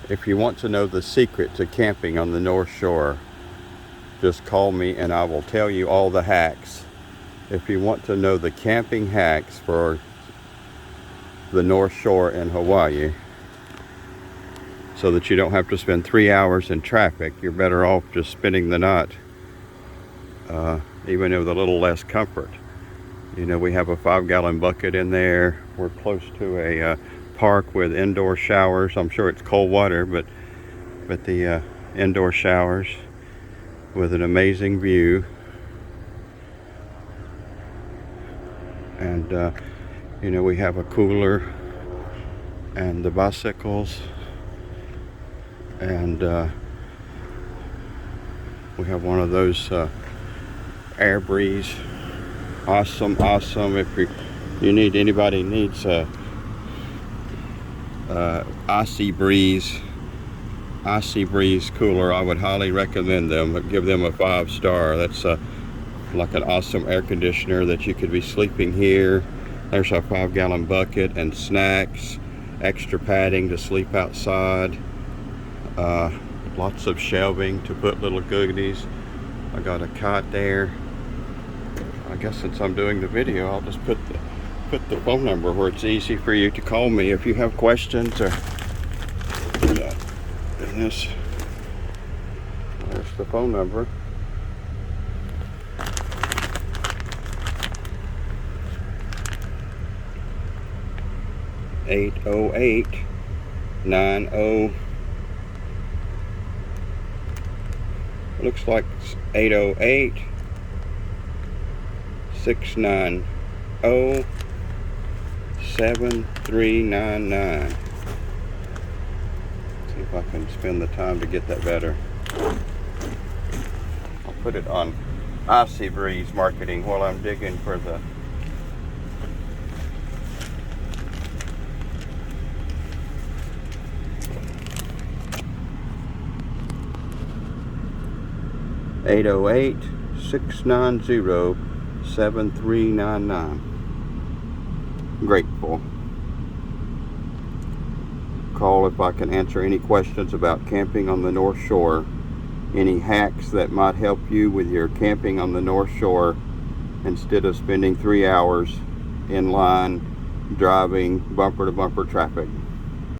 If you want to know the secret to camping on the North Shore, just call me and I will tell you all the hacks. If you want to know the camping hacks for the North Shore in Hawaii, so that you don't have to spend 3 hours in traffic, you're better off just spending the night, even with a little less comfort. You know, we have a 5-gallon bucket in there. We're close to a park with indoor showers. I'm sure it's cold water, but the indoor showers with an amazing view. And you know, we have a cooler and the bicycles, and we have one of those air breeze. Awesome. If anybody needs a icy breeze cooler, I would highly recommend them. I'd give them a 5-star. That's like an awesome air conditioner that you could be sleeping here. There's our 5-gallon bucket and snacks, extra padding to sleep outside, lots of shelving to put little goodies. I got a cot there. I guess since I'm doing the video, I'll just put the phone number where it's easy for you to call me if you have questions. Or there's the phone number. (808-90). Looks like it's 808-690-7399. See if I can spend the time to get that better. I'll put it on Icy Breeze marketing while I'm digging for the (808-690-7399). Grateful. Call if I can answer any questions about camping on the North Shore, any hacks that might help you with your camping on the North Shore instead of spending 3 hours in line driving bumper to bumper traffic.